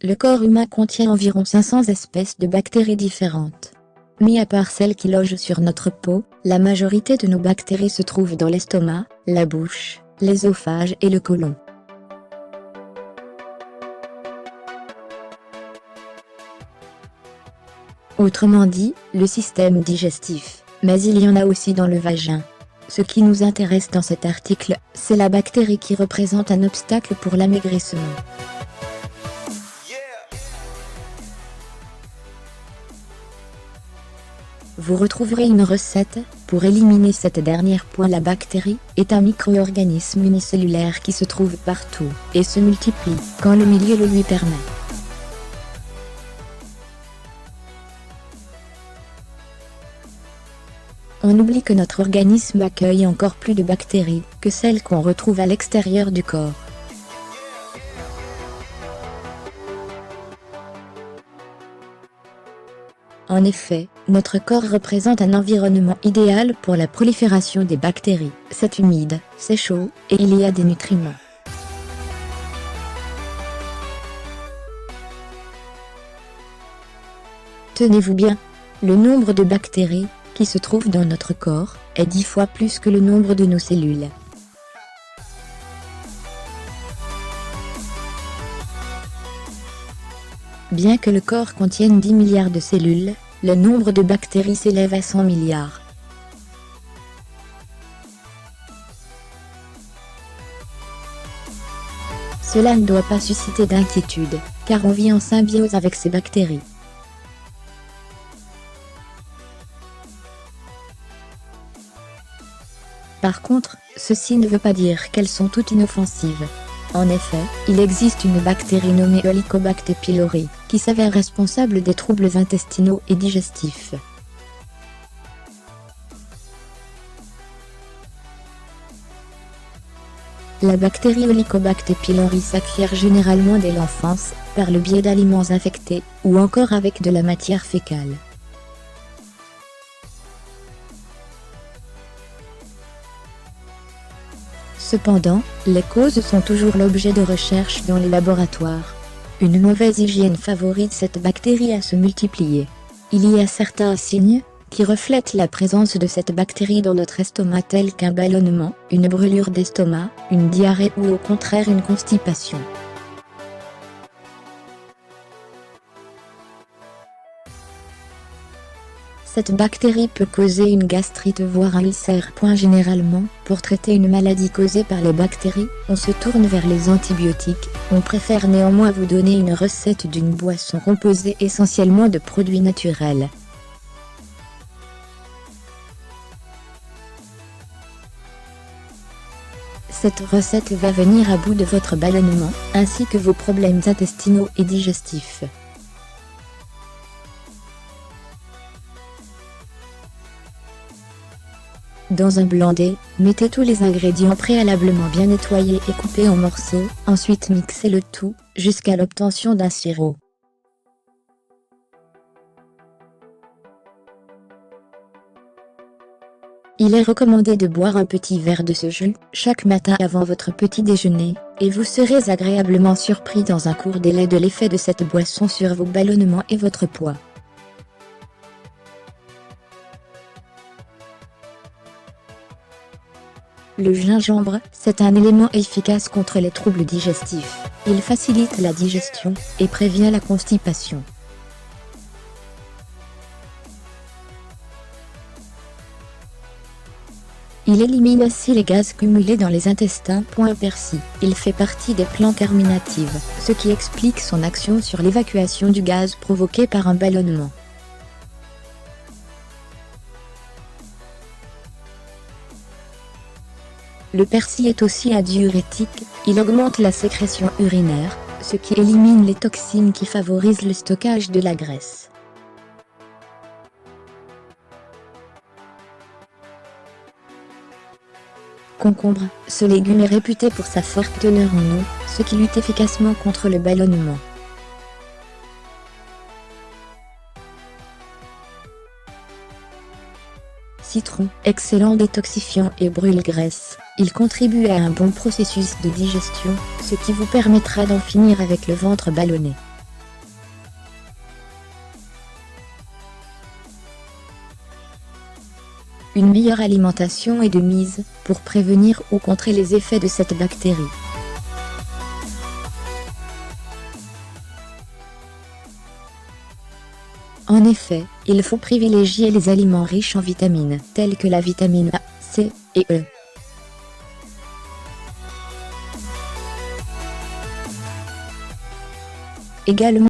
Le corps humain contient environ 500 espèces de bactéries différentes. Mis à part celles qui logent sur notre peau, la majorité de nos bactéries se trouvent dans l'estomac, la bouche, l'œsophage et le côlon. Autrement dit, le système digestif, mais il y en a aussi dans le vagin. Ce qui nous intéresse dans cet article, c'est la bactérie qui représente un obstacle pour l'amaigrissement. Vous retrouverez une recette pour éliminer cette dernière. La bactérie est un micro-organisme unicellulaire qui se trouve partout et se multiplie quand le milieu le lui permet. On oublie que notre organisme accueille encore plus de bactéries que celles qu'on retrouve à l'extérieur du corps. En effet, notre corps représente un environnement idéal pour la prolifération des bactéries. C'est humide, c'est chaud, et il y a des nutriments. Tenez-vous bien, le nombre de bactéries qui se trouvent dans notre corps est 10 fois plus que le nombre de nos cellules. Bien que le corps contienne 10 milliards de cellules, le nombre de bactéries s'élève à 100 milliards. Cela ne doit pas susciter d'inquiétude, car on vit en symbiose avec ces bactéries. Par contre, ceci ne veut pas dire qu'elles sont toutes inoffensives. En effet, il existe une bactérie nommée Helicobacter pylori, qui s'avère responsable des troubles intestinaux et digestifs. La bactérie Helicobacter pylori s'acquiert généralement dès l'enfance, par le biais d'aliments infectés, ou encore avec de la matière fécale. Cependant, les causes sont toujours l'objet de recherches dans les laboratoires. Une mauvaise hygiène favorise cette bactérie à se multiplier. Il y a certains signes qui reflètent la présence de cette bactérie dans notre estomac tels qu'un ballonnement, une brûlure d'estomac, une diarrhée ou au contraire une constipation. Cette bactérie peut causer une gastrite voire un ulcère. Généralement, pour traiter une maladie causée par les bactéries, on se tourne vers les antibiotiques. On préfère néanmoins vous donner une recette d'une boisson composée essentiellement de produits naturels. Cette recette va venir à bout de votre ballonnement, ainsi que vos problèmes intestinaux et digestifs. Dans un blandet, mettez tous les ingrédients préalablement bien nettoyés et coupés en morceaux, ensuite mixez le tout, jusqu'à l'obtention d'un sirop. Il est recommandé de boire un petit verre de ce jus, chaque matin avant votre petit déjeuner, et vous serez agréablement surpris dans un court délai de l'effet de cette boisson sur vos ballonnements et votre poids. Le gingembre, c'est un élément efficace contre les troubles digestifs. Il facilite la digestion et prévient la constipation. Il élimine aussi les gaz cumulés dans les intestins. Persil. Il fait partie des plantes carminatives, ce qui explique son action sur l'évacuation du gaz provoqué par un ballonnement. Le persil est aussi un diurétique, il augmente la sécrétion urinaire, ce qui élimine les toxines qui favorisent le stockage de la graisse. Concombre, ce légume est réputé pour sa forte teneur en eau, ce qui lutte efficacement contre le ballonnement. Citron, excellent détoxifiant et brûle-graisse. Il contribue à un bon processus de digestion, ce qui vous permettra d'en finir avec le ventre ballonné. Une meilleure alimentation est de mise pour prévenir ou contrer les effets de cette bactérie. En effet, il faut privilégier les aliments riches en vitamines, tels que la vitamine A, C et E. Également,